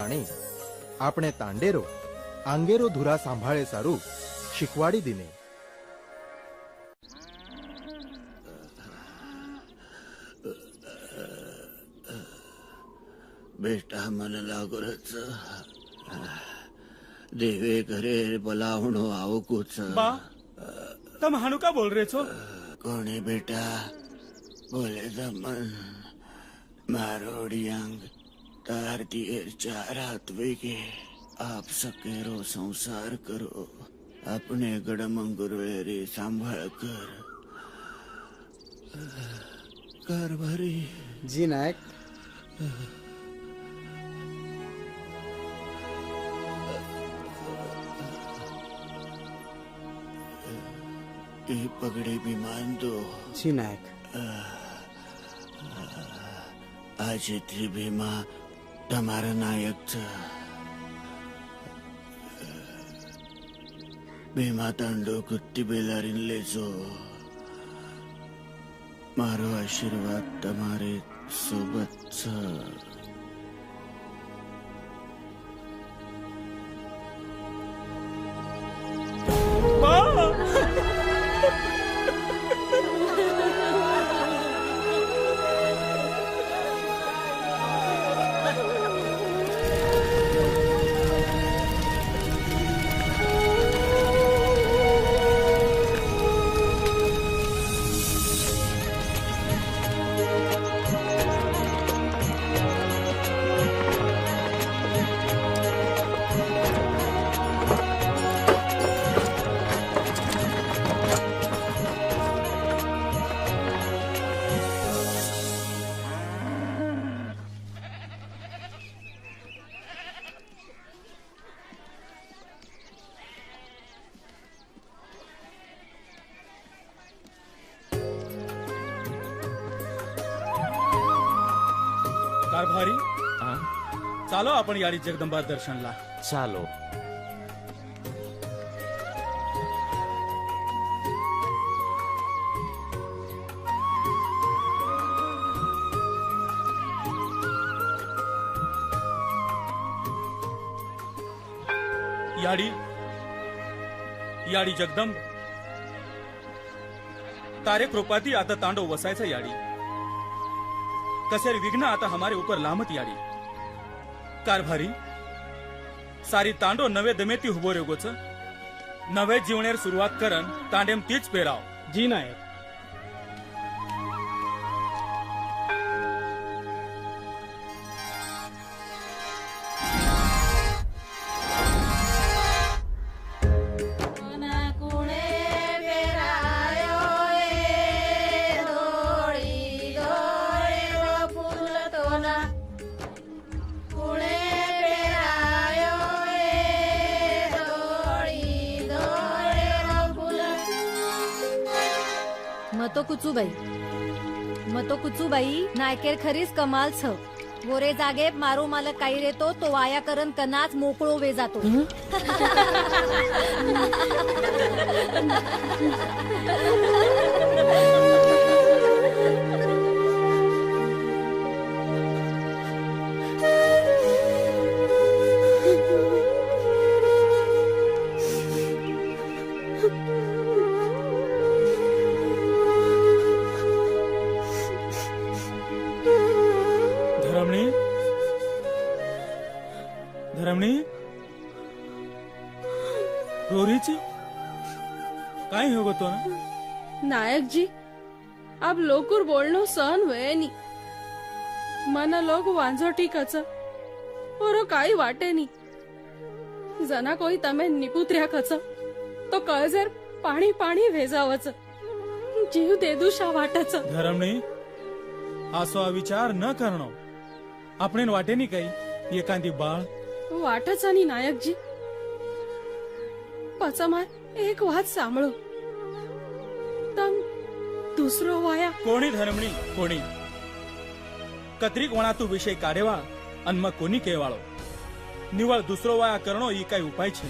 જાણે આપણે તાંડેરો આંગેરો ધુરા સાંભાળે સારું શીખવાડી દીને. बेटा मन लागोरच देवे घरे बोलावणो आवकूच. बा तम हाणू का बोल रहे छो? कोणी बेटा बोले मन मारोड़ी अंग तार दिएर चार हाथ वेगे आप सकेरो संसार करो अपने गडमंगुरवेरी सांभाळ कर भरी. जी नायक. ये पगड़ी भी मान दो. जी नायक. आज थी भीमा तमारा नायक था. भीमा तांडो कुत्ती बेलारीन ले जो. मारो आशीर्वाद तमारे सोबत था. कारभारी चालो आपण याडी जगदंबा दर्शनला. चालो. याडी याडी जगदंब तारे कृपाती आता तांडव वसायचा याडी. कसेर विघ्न आता हमारे ऊपर लामत याडी. कारभारी सारी तांडो नवे दमेती हुबो रेगोच नवे जीवनेर सुरुवात करन तांडेम तीच पेराव. जी नायक. मतो कुचूबाई नायकेर खरीच कमाल छ. गोरे जागे मारो मालक काही रेतो तो वाया करन कनाच मोकळो वे जातो. धरमणी रोरीच काय हो तो ना? नायक जी अब लोकुर बोलनो सहन हुए नी. मना लोग वांझोटी कच और काही वाटे नी. जना कोई तमे निपुत्र्या कच तो कळजेर पाणी पाणी भेजावच जीव देदुशा वाटच. धरमणी असो विचार न करणो. आपण वाटे नी काही एखादी बाळ वाटच आणि नायक जी पचमार एक वाद सांभळो तम दुसरो वाया. कोणी धरमणी कोणी कतरीक वणा तू विषय काढेवा अन मग कोणी केवाळो. निवळ दुसरो वाया करणो ही काही उपाय छे.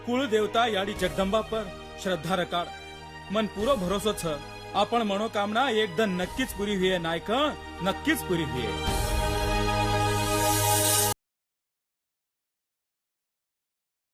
कुळ देवता याडी जगदंबा पर श्रद्धा रकाळ मन पूरो भरोसो छ. आपण मनोकामना एकदम नक्कीच पुरी हुए नायक, नक्कीच पुरी हुए.